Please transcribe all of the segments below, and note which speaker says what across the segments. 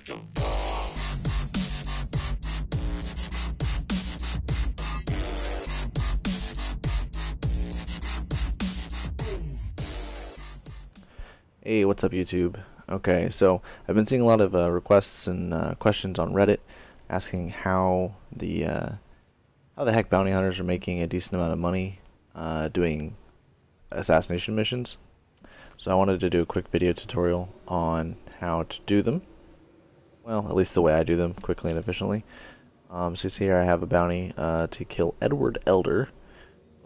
Speaker 1: Hey, what's up, YouTube? Okay, so I've been seeing a lot of requests and questions on Reddit asking how the heck bounty hunters are making a decent amount of money doing assassination missions. So I wanted to do a quick video tutorial on how to do them. Well, at least the way I do them, quickly and efficiently. So you see here I have a bounty to kill Edward Elder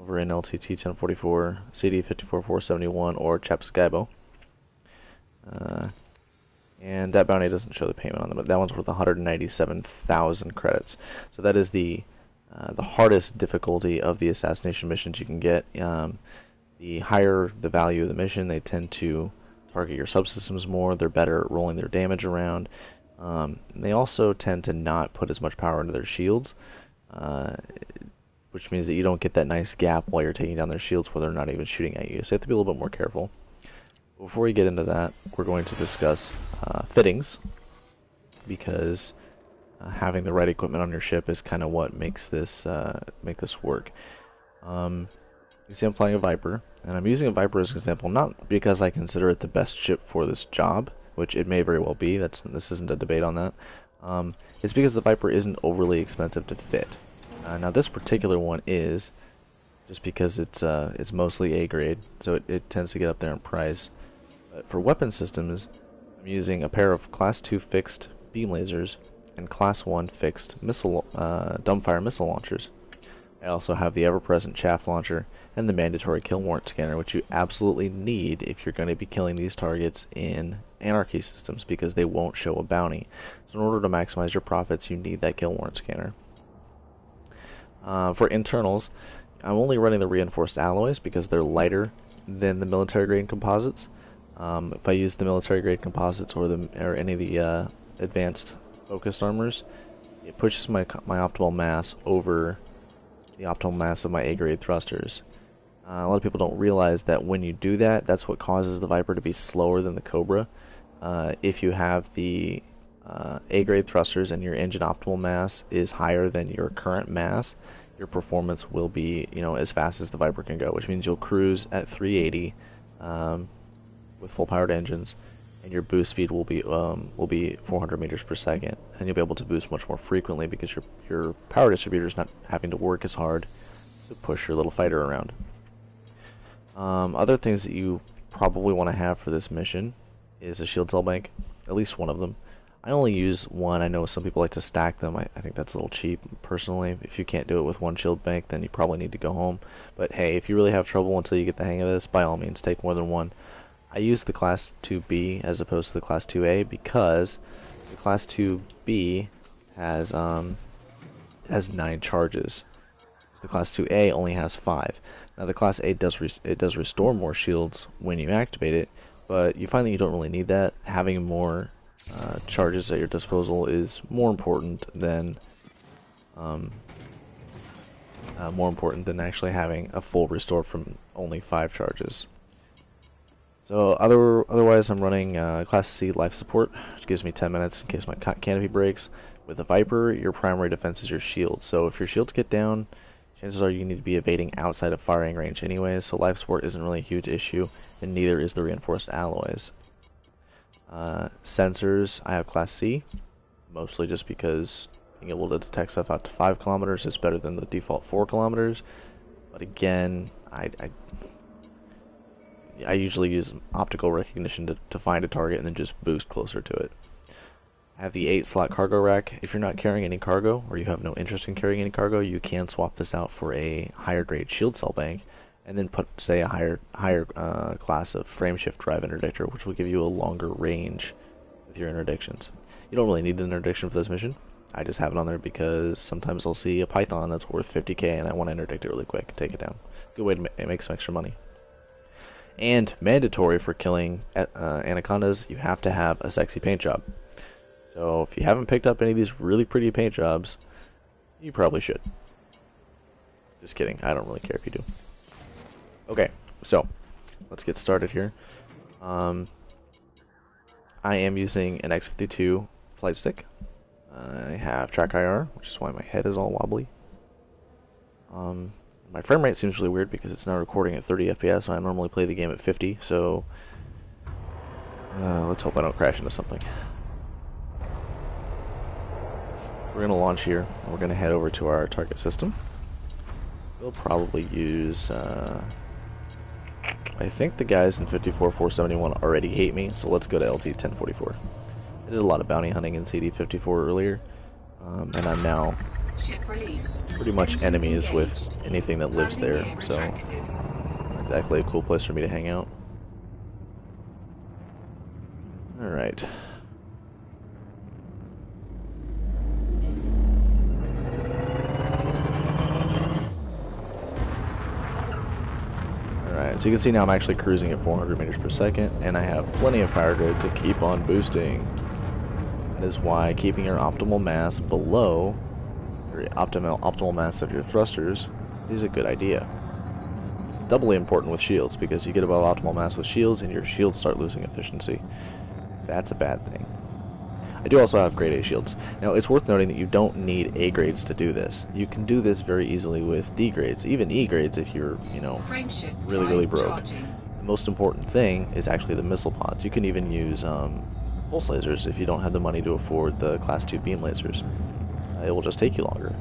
Speaker 1: over in LTT 1044, CD 54471, or Chapsgaibo. And that bounty doesn't show the payment on them, but that one's worth 197,000 credits. So that is the hardest difficulty of the assassination missions you can get. The higher the value of the mission, they tend to target your subsystems more. They're better at rolling their damage around. They also tend to not put as much power into their shields, which means that you don't get that nice gap while you're taking down their shields where they're not even shooting at you. So you have to be a little bit more careful. Before we get into that, we're going to discuss fittings, because having the right equipment on your ship is kind of what makes this work. You see I'm flying a Viper, and I'm using a Viper as an example, not because I consider it the best ship for this job, which it may very well be. This isn't a debate on that. It's because the Viper isn't overly expensive to fit. Now this particular one is, just because it's mostly A grade, so it tends to get up there in price. But for weapon systems, I'm using a pair of Class 2 fixed beam lasers and Class 1 fixed dumbfire missile launchers. I also have the ever-present chaff launcher and the mandatory kill warrant scanner, which you absolutely need if you're going to be killing these targets in anarchy systems, because they won't show a bounty. So in order to maximize your profits, you need that kill warrant scanner. For internals, I'm only running the reinforced alloys because they're lighter than the military grade composites. If I use the military grade composites or any of the advanced focused armors, it pushes my optimal mass over the optimal mass of my A grade thrusters. A lot of people don't realize that when you do that, that's what causes the Viper to be slower than the Cobra. If you have the A grade thrusters and your engine optimal mass is higher than your current mass, your performance will be, as fast as the Viper can go, which means you'll cruise at 380 with full powered engines, and your boost speed will be 400 meters per second, and you'll be able to boost much more frequently because your power distributor is not having to work as hard to push your little fighter around. Other things that you probably want to have for this mission is a shield cell bank, at least one of them. I only use one. I know some people like to stack them. I think that's a little cheap, personally. If you can't do it with one shield bank, then you probably need to go home. But hey, if you really have trouble until you get the hang of this, by all means, take more than one. I use the Class 2B as opposed to the Class 2A because the Class 2B has 9 charges. The Class 2A only has 5. Now the Class A does restore more shields when you activate it, but you find that you don't really need that. Having more charges at your disposal is more important than actually having a full restore from only 5 charges. So otherwise, I'm running Class C life support, which gives me 10 minutes in case my canopy breaks. With the Viper, your primary defense is your shield. So if your shields get down, chances are you need to be evading outside of firing range anyways. So life support isn't really a huge issue, and neither is the reinforced alloys. Sensors, I have Class C, mostly just because being able to detect stuff out to 5 kilometers is better than the default 4 kilometers. But again, I usually use optical recognition to find a target and then just boost closer to it. I have the 8-slot cargo rack. If you're not carrying any cargo, or you have no interest in carrying any cargo, you can swap this out for a higher grade shield cell bank, and then put, say, a higher class of frameshift drive interdictor, which will give you a longer range with your interdictions. You don't really need an interdiction for this mission. I just have it on there because sometimes I'll see a python that's worth 50k and I want to interdict it really quick and take it down. Good way to make some extra money. And mandatory for killing anacondas, you have to have a sexy paint job. So if you haven't picked up any of these really pretty paint jobs, you probably should. Just kidding, I don't really care if you do. Okay, so let's get started here. I am using an X52 flight stick. I have track IR, which is why my head is all wobbly. My frame rate seems really weird because it's now recording at 30 FPS, and I normally play the game at 50, so let's hope I don't crash into something. We're going to launch here, and we're going to head over to our target system. We'll probably use, I think the guys in 54-471 already hate me, so let's go to LT-1044. I did a lot of bounty hunting in CD-54 earlier, and I'm now pretty much enemies with anything that lives there, so exactly a cool place for me to hang out. Alright. Alright, so you can see now I'm actually cruising at 400 meters per second, and I have plenty of power grid to keep on boosting. That is why keeping your optimal mass below your optimal mass of your thrusters is a good idea. Doubly important with shields, because you get above optimal mass with shields and your shields start losing efficiency. That's a bad thing. I do also have grade A shields. Now it's worth noting that you don't need A grades to do this. You can do this very easily with D grades, even E grades if you're, you know, really broke. The most important thing is actually the missile pods. You can even use pulse lasers if you don't have the money to afford the class 2 beam lasers. It will just take you longer.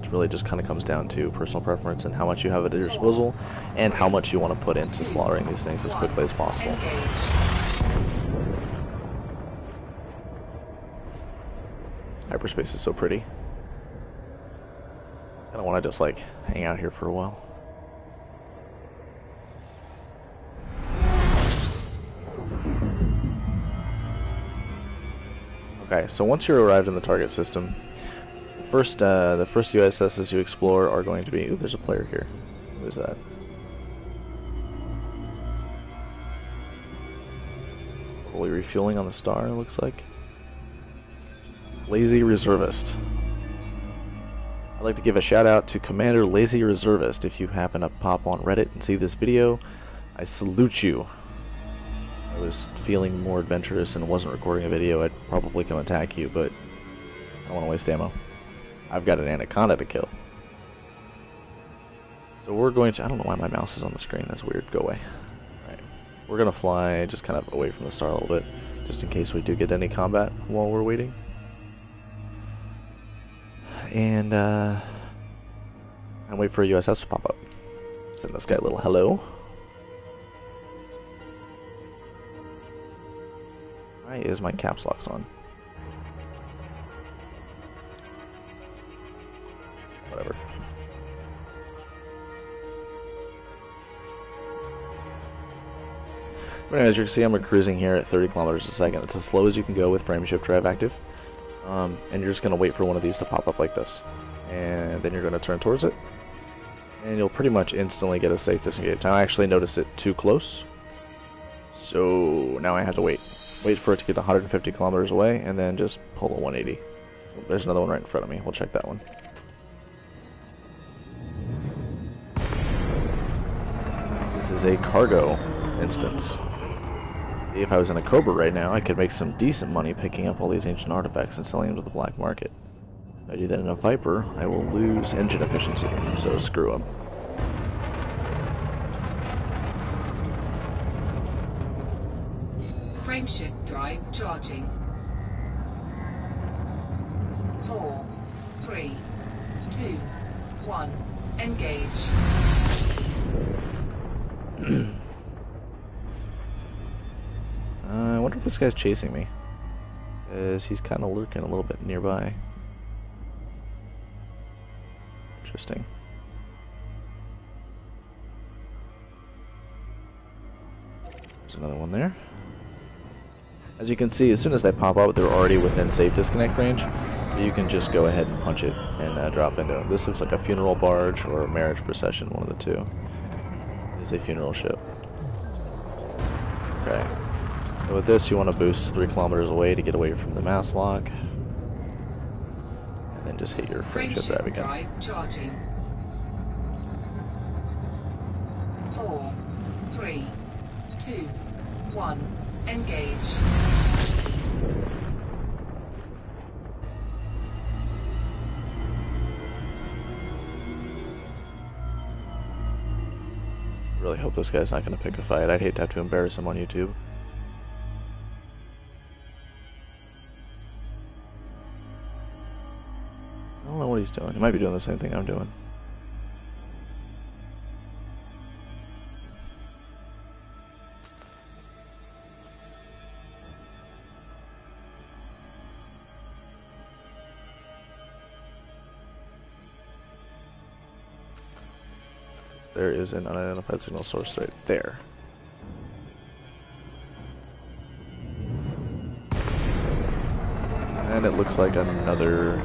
Speaker 1: It really just kind of comes down to personal preference and how much you have at your disposal and how much you want to put into slaughtering these things as quickly as possible. Hyperspace is so pretty. I don't want to just like hang out here for a while. Okay, so once you're arrived in the target system, the first USSs you explore are going to be... Ooh, there's a player here. Who is that? Fully refueling on the star, it looks like. Lazy Reservist. I'd like to give a shout out to Commander Lazy Reservist. If you happen to pop on Reddit and see this video, I salute you. I was feeling more adventurous and wasn't recording a video, I'd probably come attack you, but I don't want to waste ammo. I've got an anaconda to kill. So we're going to... I don't know why my mouse is on the screen, that's weird, go away. Alright, we're going to fly just kind of away from the star a little bit, just in case we do get any combat while we're waiting. And wait for a USS to pop up. Send this guy a little hello. Why is my caps locks on? Whatever. But anyways, you can see I'm cruising here at 30 kilometers a second. It's as slow as you can go with frame shift drive active. And you're just going to wait for one of these to pop up like this. And then you're going to turn towards it. And you'll pretty much instantly get a safe disengage. Now I actually noticed it too close. So now I have to wait. Wait for it to get 150 kilometers away, and then just pull a 180. Oh, there's another one right in front of me. We'll check that one. This is a cargo instance. See, if I was in a Cobra right now, I could make some decent money picking up all these ancient artifacts and selling them to the black market. If I do that in a Viper, I will lose engine efficiency, so screw them.
Speaker 2: Frameshift drive charging. 4, 3, 2, 1, engage.
Speaker 1: I wonder if this guy's chasing me, because he's kind of lurking a little bit nearby. Interesting. There's another one there. As you can see, as soon as they pop up, they're already within safe disconnect range. You can just go ahead and punch it and drop into them. This looks like a funeral barge or a marriage procession, one of the two. It is a funeral ship. Okay. So with this, you want to boost 3 kilometers away to get away from the mass lock. And then just hit your frameshift drive again.
Speaker 2: Drive charging. 4, 3, 2, 1, engage.
Speaker 1: really hope this guy's not going to pick a fight. I'd hate to have to embarrass him on YouTube. I don't know what he's doing. He might be doing the same thing I'm doing. There is an unidentified signal source right there. And it looks like another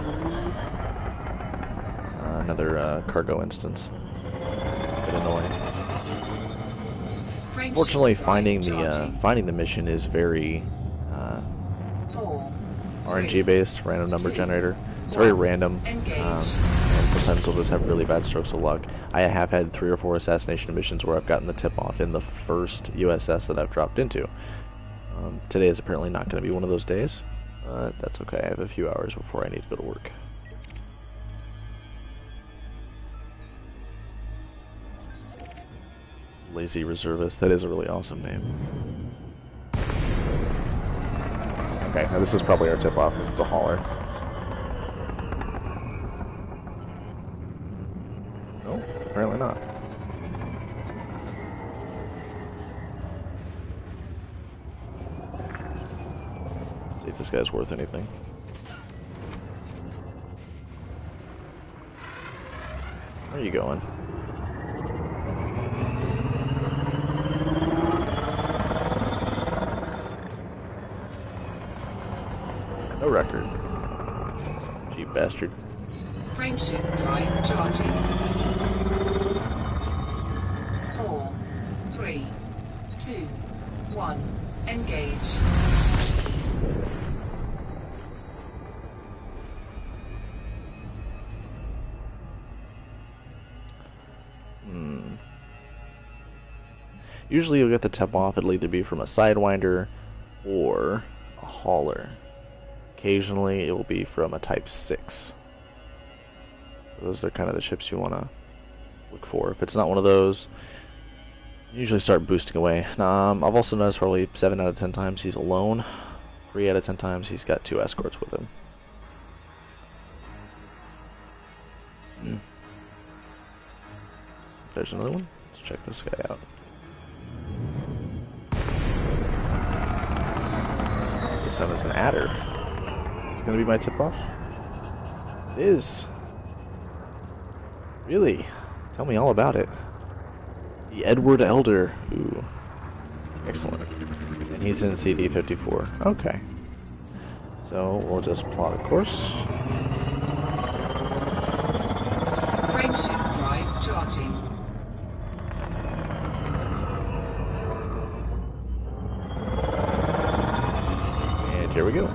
Speaker 1: cargo instance. A bit annoying. Fortunately, finding the mission is very RNG based, random number generator. It's very random, and sometimes we'll just have really bad strokes of luck. I have had 3 or 4 assassination missions where I've gotten the tip-off in the first USS that I've dropped into. Today is apparently not going to be one of those days, but that's okay. I have a few hours before I need to go to work. Lazy Reservist, that is a really awesome name. Okay, now this is probably our tip-off because it's a hauler. No, apparently not. Let's see if this guy's worth anything. Where are you going? No record. Cheap bastard.
Speaker 2: Frameshift drive charging. 4, 3, 2, 1. Engage.
Speaker 1: Usually you'll get the tip off, it'll either be from a Sidewinder or a hauler. Occasionally it will be from a Type 6. Those are kind of the ships you want to look for. If it's not one of those, you usually start boosting away. I've also noticed probably 7 out of 10 times he's alone. 3 out of 10 times he's got 2 escorts with him. There's another one. Let's check this guy out. This time is an adder. Is it going to be my tip-off? It is. Really? Tell me all about it. The Edward Elder. Ooh. Excellent. And he's in CD 54. Okay. So we'll just plot a course.
Speaker 2: Frameshift drive charging.
Speaker 1: And here we go.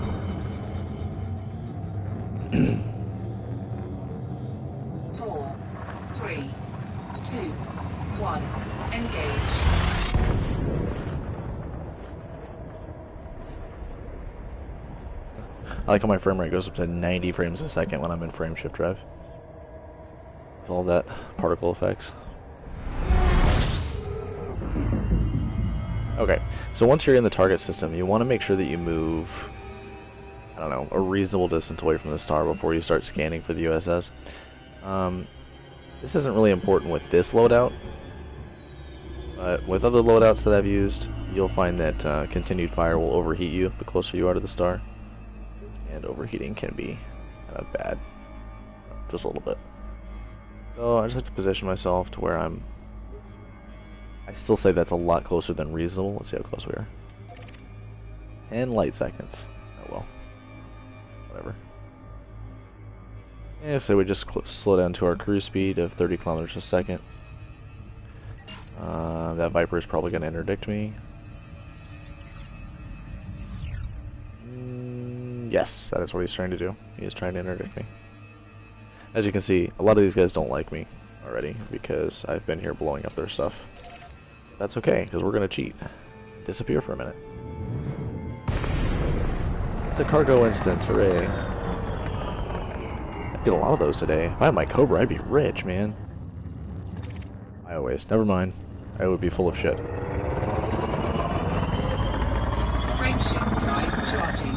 Speaker 1: I like how my frame rate goes up to 90 frames a second when I'm in frame shift drive. With all that particle effects. Okay, so once you're in the target system, you want to make sure that you move, I don't know, a reasonable distance away from the star before you start scanning for the USS. This isn't really important with this loadout, but with other loadouts that I've used, you'll find that continued fire will overheat you the closer you are to the star. And overheating can be kind of bad, just a little bit. So I just have to position myself to where I still say that's a lot closer than reasonable. Let's see how close we are. 10 light seconds. Oh well. Whatever. Yeah, so we just slow down to our cruise speed of 30 kilometers a second. That Viper is probably going to interdict me. Yes, that is what he's trying to do. He is trying to interdict me. As you can see, a lot of these guys don't like me already because I've been here blowing up their stuff. That's okay, because we're going to cheat. Disappear for a minute. It's a cargo instance, hooray. I'd get a lot of those today. If I had my Cobra, I'd be rich, man. I always, never mind. It would be full of shit.
Speaker 2: Frameshift drive charging.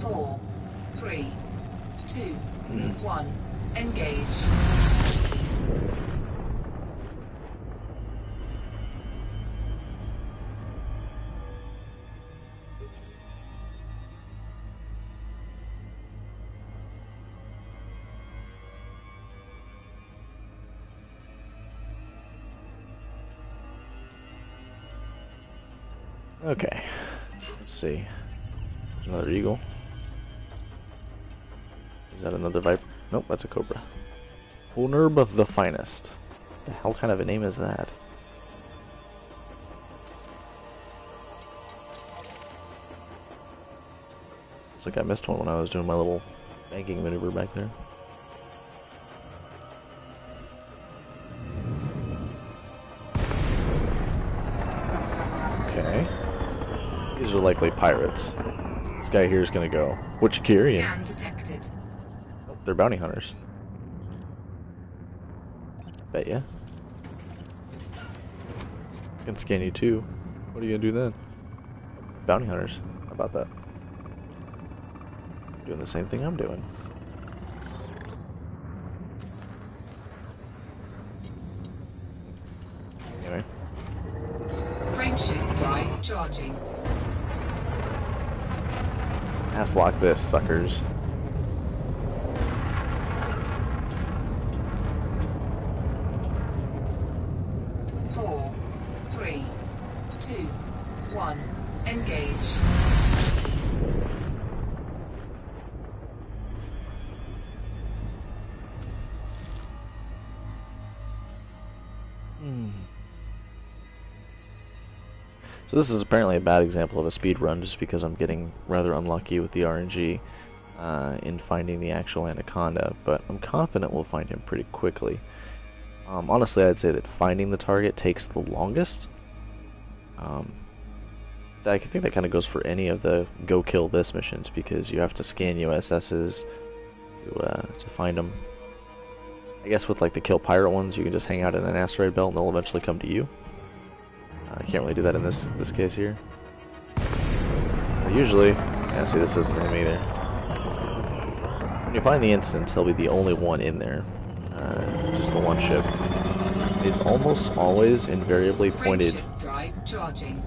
Speaker 2: 4, 3, 2, 1. Engage.
Speaker 1: Okay, let's see. There's another eagle. Is that another viper? Nope, that's a cobra. Hornurb of the finest. The hell kind of a name is that? Looks like I missed one when I was doing my little banking maneuver back there. Okay. These are likely pirates. This guy here is gonna go. What you carrying?
Speaker 2: Scan detected.
Speaker 1: Oh, they're bounty hunters. Bet ya. I can scan you too. What are you gonna do then? Bounty hunters. How about that? Doing the same thing I'm doing. Anyway.
Speaker 2: Frameshift drive charging.
Speaker 1: Ass lock this, suckers.
Speaker 2: Four, 3, 2, 1. Engage.
Speaker 1: So this is apparently a bad example of a speed run, just because I'm getting rather unlucky with the RNG in finding the actual anaconda, but I'm confident we'll find him pretty quickly. Honestly, I'd say that finding the target takes the longest. I think that kind of goes for any of the go kill this missions, because you have to scan USSs to find them. I guess with like the kill pirate ones, you can just hang out in an asteroid belt and they'll eventually come to you. I can't really do that in this case here. But usually, yeah, see, this isn't him either. When you find the instance, he'll be the only one in there. Just the one ship. It's almost always invariably pointed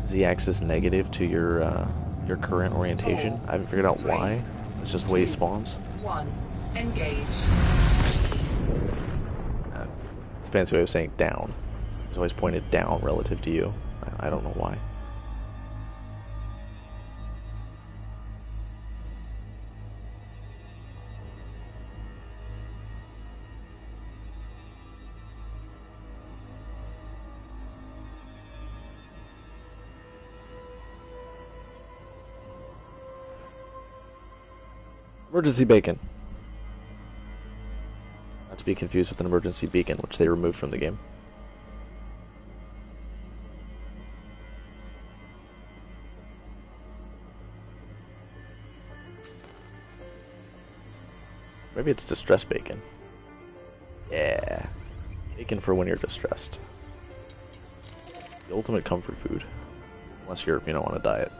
Speaker 1: z-axis negative to your current orientation. I haven't figured out why. It's just the way it spawns.
Speaker 2: 1. Engage.
Speaker 1: It's a fancy way of saying down. It's always pointed down relative to you. I don't know why. Emergency bacon. Not to be confused with an emergency beacon, which they removed from the game. Maybe it's distress bacon. Yeah. Bacon for when you're distressed. The ultimate comfort food. Unless you're, on a diet.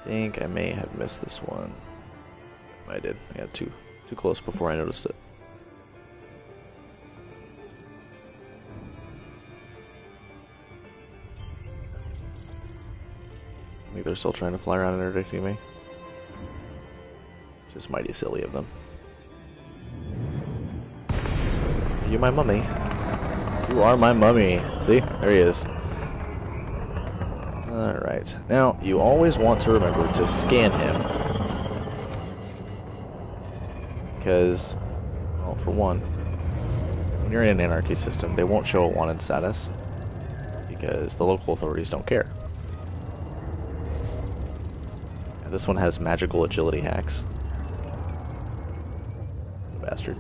Speaker 1: I think I may have missed this one. I did. I got too close before I noticed it. I think they're still trying to fly around interdicting me. Just mighty silly of them. Are you my mummy? You are my mummy. See? There he is. Alright. Now, you always want to remember to scan him. Because, well, for one, when you're in an anarchy system, they won't show a wanted status. Because the local authorities don't care. And this one has magical agility hacks. Bastard.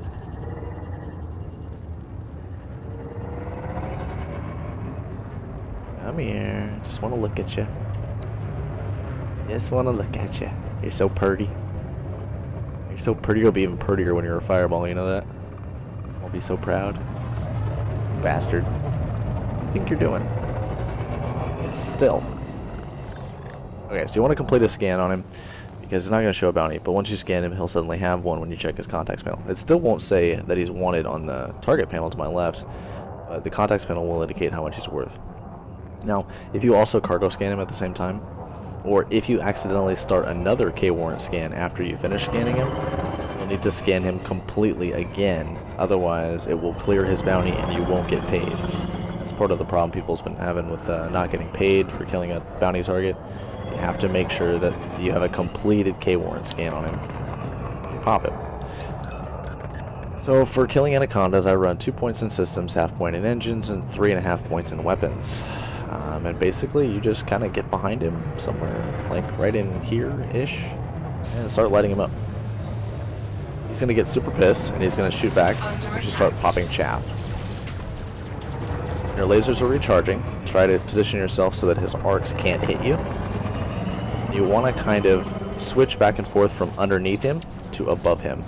Speaker 1: Come here. Just want to look at you. Just want to look at you. You're so pretty. You're so pretty. You'll be even prettier when you're a fireball, you know that? I'll be so proud. bastard. What do you think you're doing? It's stealth. Okay, so you want to complete a scan on him, because it's not going to show a bounty, but once you scan him, he'll suddenly have one when you check his contacts panel. It still won't say that he's wanted on the target panel to my left, but the contacts panel will indicate how much he's worth. Now, if you also cargo scan him at the same time, or if you accidentally start another K-warrant scan after you finish scanning him, you'll need to scan him completely again, otherwise it will clear his bounty and you won't get paid. That's part of the problem people's been having with not getting paid for killing a bounty target. So you have to make sure that you have a completed K-warrant scan on him when you pop it. So for killing anacondas, I run 2 points in systems, half point in engines, and 3.5 points in weapons. And basically you just kind of get behind him somewhere, like right in here-ish, and start lighting him up. He's going to get super pissed, and he's going to shoot back, and just start popping chaff. Your lasers are recharging. Try to position yourself so that his arcs can't hit you. You want to kind of switch back and forth from underneath him to above him.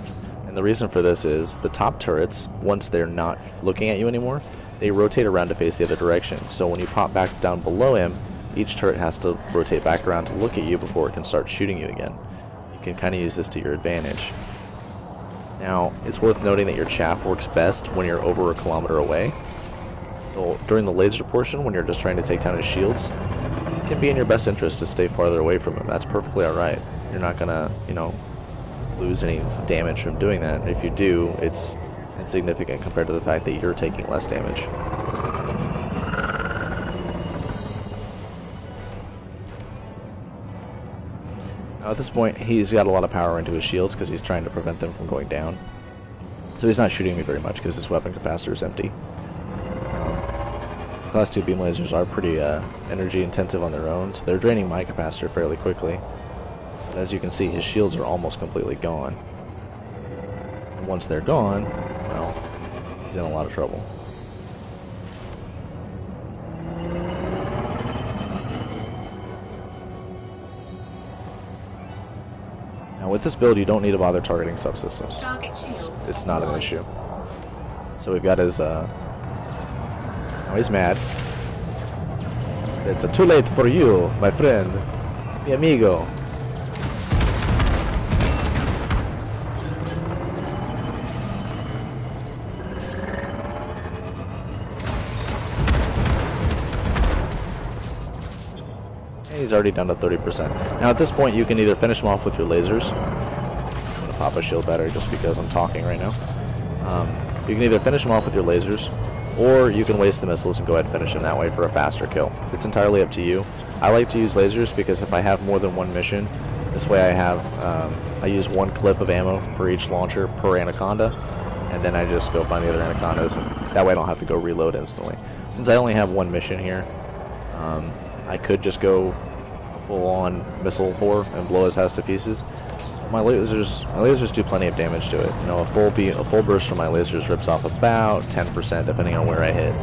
Speaker 1: And the reason for this is the top turrets, once they're not looking at you anymore, they rotate around to face the other direction. So when you pop back down below him, each turret has to rotate back around to look at you before it can start shooting you again. You can kind of use this to your advantage. Now, it's worth noting that your chaff works best when you're over 1 kilometer away. So during the laser portion, when you're just trying to take down his shields, it can be in your best interest to stay farther away from him. That's perfectly alright. You're not gonna, lose any damage from doing that. If you do, it's insignificant compared to the fact that you're taking less damage. Now at this point, he's got a lot of power into his shields because he's trying to prevent them from going down. So he's not shooting me very much because his weapon capacitor is empty. Class 2 beam lasers are pretty energy intensive on their own, so they're draining my capacitor fairly quickly. But as you can see, his shields are almost completely gone. And once they're gone, well, he's in a lot of trouble. Now with this build, you don't need to bother targeting subsystems. It's not an issue. So we've got his, now he's mad. It's too late for you, my friend, mi amigo. He's already down to 30%. Now at this point you can either finish him off with your lasers. I'm going to pop a shield battery just because I'm talking right now. You can either finish him off with your lasers, or you can waste the missiles and go ahead and finish him that way for a faster kill. It's entirely up to you. I like to use lasers because if I have more than one mission, this way I use 1 clip of ammo for each launcher per anaconda, and then I just go find the other anacondas, and that way I don't have to go reload instantly. Since I only have 1 mission here, I could just go full-on missile whore and blow his ass to pieces. My lasers do plenty of damage to it. You know, a full burst from my lasers rips off about 10% depending on where I hit.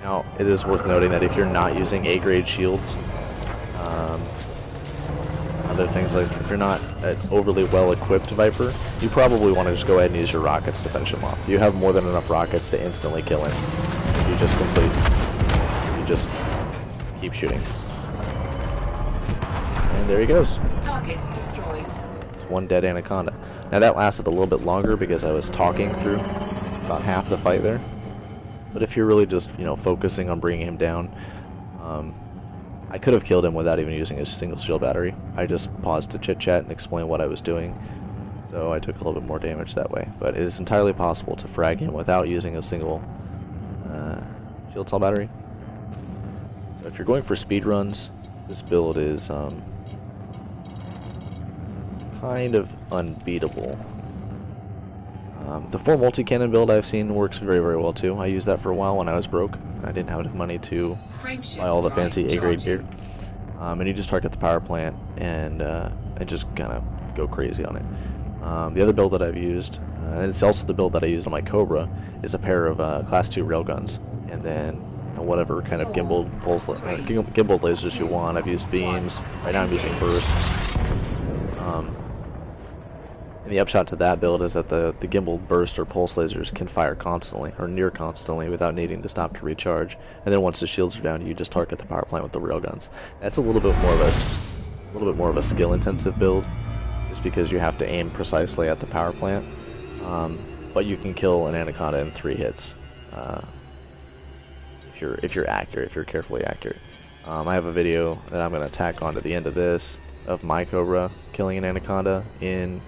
Speaker 1: Now, it is worth noting that if you're not using A-grade shields, other things like if you're not an overly well-equipped Viper, you probably want to just go ahead and use your rockets to finish him off. You have more than enough rockets to instantly kill him. You just keep shooting. And there he goes.
Speaker 2: Target destroyed.
Speaker 1: It's 1 dead anaconda. Now that lasted a little bit longer because I was talking through about half the fight there. But if you're really just, focusing on bringing him down, I could have killed him without even using a single shield battery. I just paused to chit-chat and explain what I was doing. So I took a little bit more damage that way. But it is entirely possible to frag him without using a single shield cell battery. So if you're going for speed runs, this build is kind of unbeatable. The full multi-cannon build I've seen works very, very well too. I used that for a while when I was broke. I didn't have enough money to buy all the fancy A-grade gear. And you just target the power plant and just kind of go crazy on it. The other build that I've used, and it's also the build that I used on my Cobra, is a pair of Class 2 railguns. And then whatever kind of gimbaled lasers you want. I've used beams. Right now I'm using bursts. And the upshot to that build is that the gimbal burst or pulse lasers can fire constantly, or near constantly, without needing to stop to recharge. And then once the shields are down, you just target the power plant with the railguns. That's a little bit more of a skill-intensive build, just because you have to aim precisely at the power plant. But you can kill an anaconda in 3 hits, if you're accurate, if you're carefully accurate. I have a video that I'm going to tack onto the end of this of my Cobra killing an anaconda in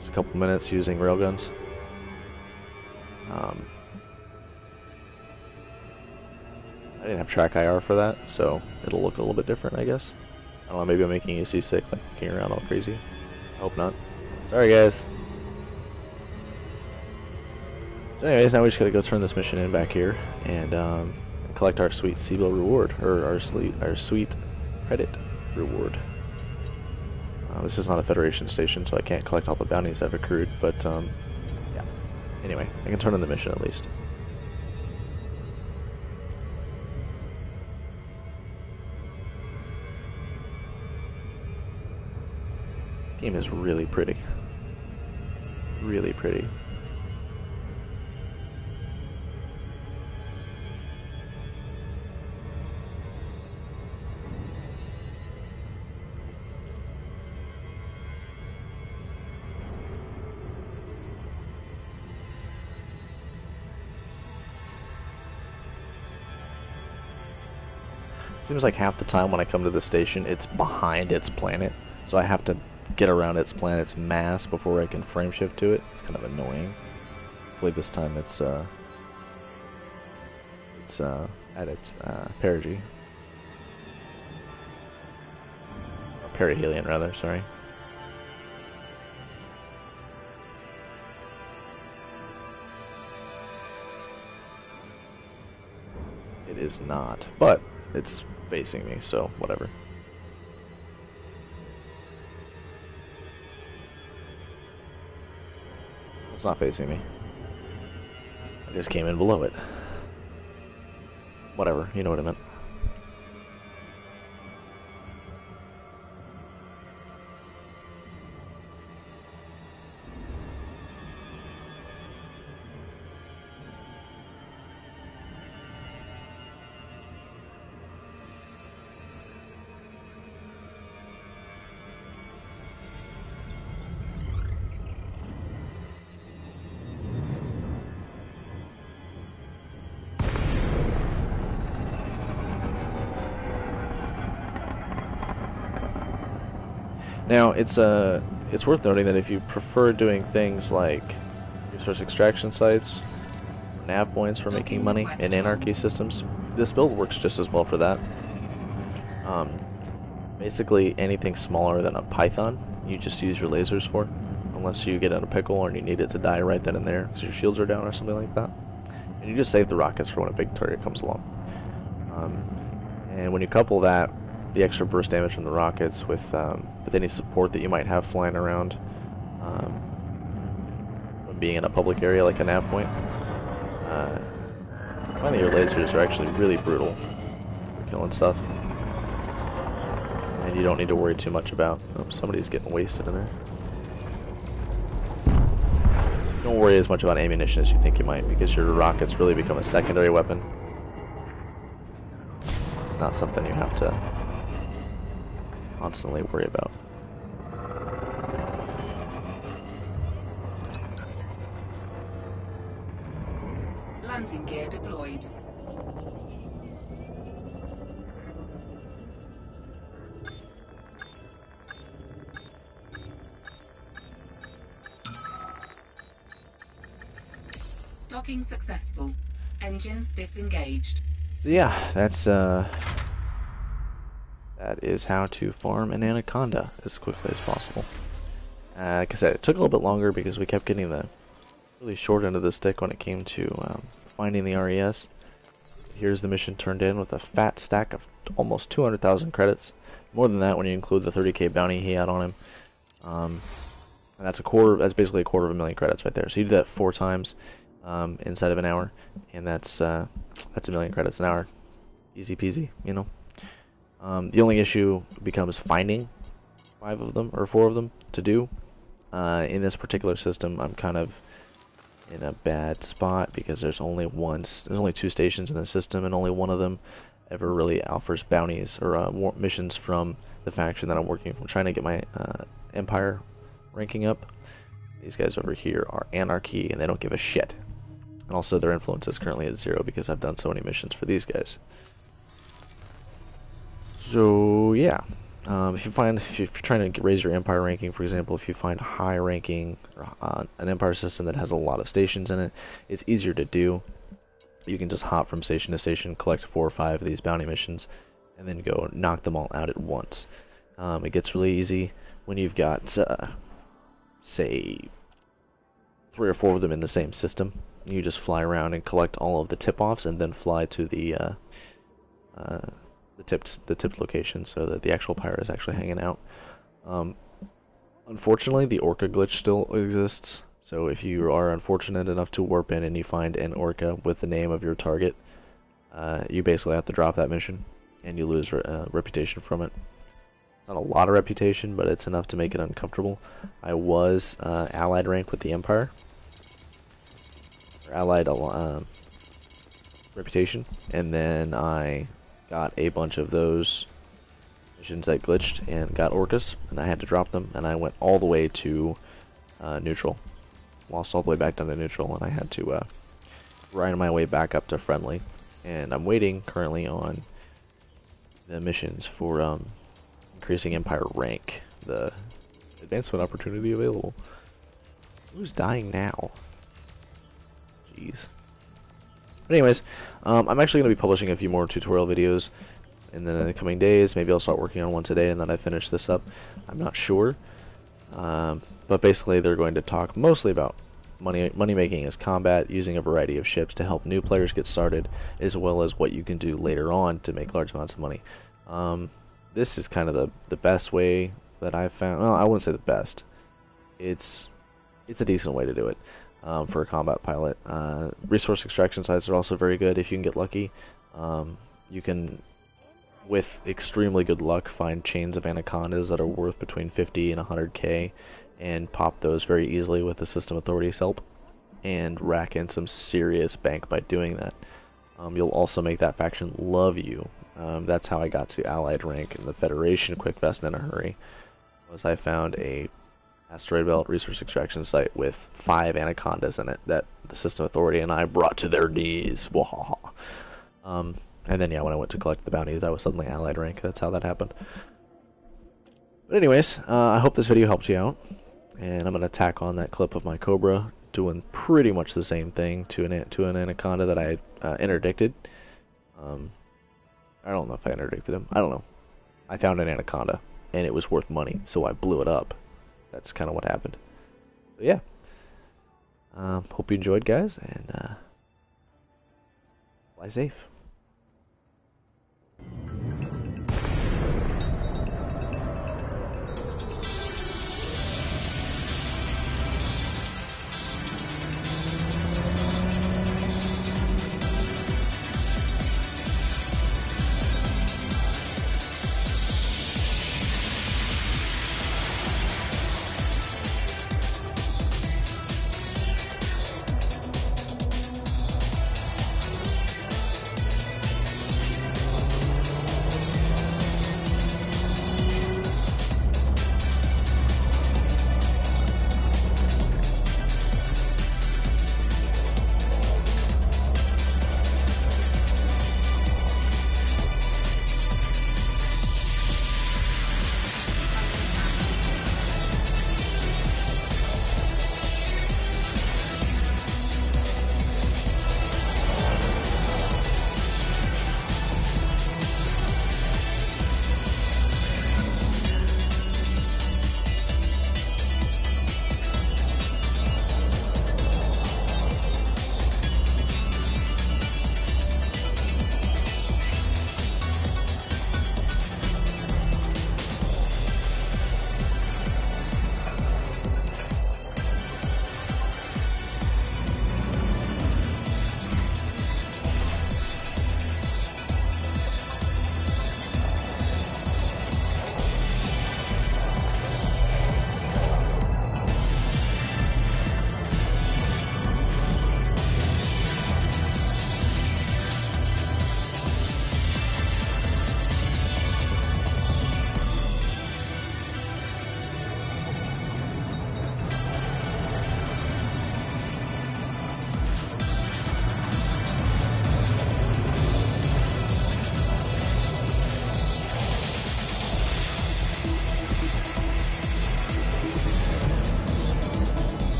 Speaker 1: just a couple minutes using railguns. I didn't have track IR for that, so it'll look a little bit different, I guess. I don't know, maybe I'm making you seasick, like kicking around all crazy. I hope not. Sorry, guys. So anyways, now we just gotta go turn this mission in back here and collect our sweet Seabill reward, or our sweet credit reward. This is not a Federation station, so I can't collect all the bounties I've accrued, but yeah. Anyway, I can turn in the mission at least. Game is really pretty. Really pretty. Seems like half the time when I come to the station, it's behind its planet, so I have to get around its planet's mass before I can frame shift to it. It's kind of annoying. Hopefully this time it's at its perigee. Or perihelion, rather, sorry. It is not, but it's facing me, so whatever. It's not facing me. I just came in below it. Whatever, you know what I meant. Now, it's worth noting that if you prefer doing things like resource extraction sites, nav points for making money in anarchy systems, this build works just as well for that. Basically, anything smaller than a python, you just use your lasers for, unless you get in a pickle or you need it to die right then and there because your shields are down or something like that. And you just save the rockets for when a big target comes along. And when you couple that, the extra burst damage from the rockets with any support that you might have flying around when being in a public area like a nav point, I find that your lasers are actually really brutal for killing stuff, and you don't need to worry too much about somebody's getting wasted in there. Don't worry as much about ammunition as you think you might, because your rockets really become a secondary weapon. It's not something you have to constantly worry about.
Speaker 2: Landing gear deployed. Docking successful. Engines disengaged.
Speaker 1: Yeah, that's that is how to farm an anaconda as quickly as possible. Like I said, it took a little bit longer because we kept getting the really short end of the stick when it came to finding the RES. Here's the mission turned in with a fat stack of almost 200,000 credits. More than that when you include the 30k bounty he had on him. And that's basically a quarter of a million credits right there. So you do that 4 times inside of an hour, and that's a million credits an hour. Easy peasy, you know. The only issue becomes finding 5 of them or 4 of them to do, In this particular system, I'm kind of in a bad spot because there's only two stations in the system, and only one of them ever really offers bounties or missions from the faction that I'm working from, trying to get my Empire ranking up. These guys over here are Anarchy, and they don't give a shit. And also their influence is currently at 0 because I've done so many missions for these guys. So yeah, if you're trying to raise your Empire ranking, for example, if you find a high ranking an Empire system that has a lot of stations in it, it's easier to do. You can just hop from station to station, collect 4 or 5 of these bounty missions, and then go knock them all out at once. It gets really easy when you've got, say, 3 or 4 of them in the same system. You just fly around and collect all of the tip-offs, and then fly to the tipped location, so that the actual pirate is actually hanging out. Unfortunately, the Orca glitch still exists. So if you are unfortunate enough to warp in and you find an Orca with the name of your target, you basically have to drop that mission, and you lose reputation from it. It's not a lot of reputation, but it's enough to make it uncomfortable. I was allied rank with the Empire, or allied reputation, and then I got a bunch of those missions that glitched and got Orcas, and I had to drop them, and I went all the way to neutral. Lost all the way back down to neutral, and I had to grind my way back up to friendly. And I'm waiting currently on the missions for increasing Empire rank, the advancement opportunity available. Who's dying now? Jeez. But anyways, I'm actually going to be publishing a few more tutorial videos in the coming days. Maybe I'll start working on one today and then I finish this up. I'm not sure. But basically they're going to talk mostly about money making as combat, using a variety of ships to help new players get started, as well as what you can do later on to make large amounts of money. This is kind of the best way that I've found. Well, I wouldn't say the best. It's a decent way to do it for a combat pilot. Resource extraction sites are also very good if you can get lucky. You can, with extremely good luck, find chains of anacondas that are worth between 50 and 100k, and pop those very easily with the System Authority's help, and rack in some serious bank by doing that. You'll also make that faction love you. That's how I got to Allied rank in the Federation quick fast in a hurry, was I found a asteroid belt resource extraction site with 5 anacondas in it that the System Authority and I brought to their knees. And then, yeah, when I went to collect the bounties, I was suddenly Allied rank. That's how that happened. But anyways, I hope this video helped you out. And I'm going to tack on that clip of my Cobra, doing pretty much the same thing to an anaconda that I interdicted. I don't know if I interdicted him. I don't know. I found an anaconda, and it was worth money, so I blew it up. That's kind of what happened. So yeah. Hope you enjoyed, guys, and fly safe.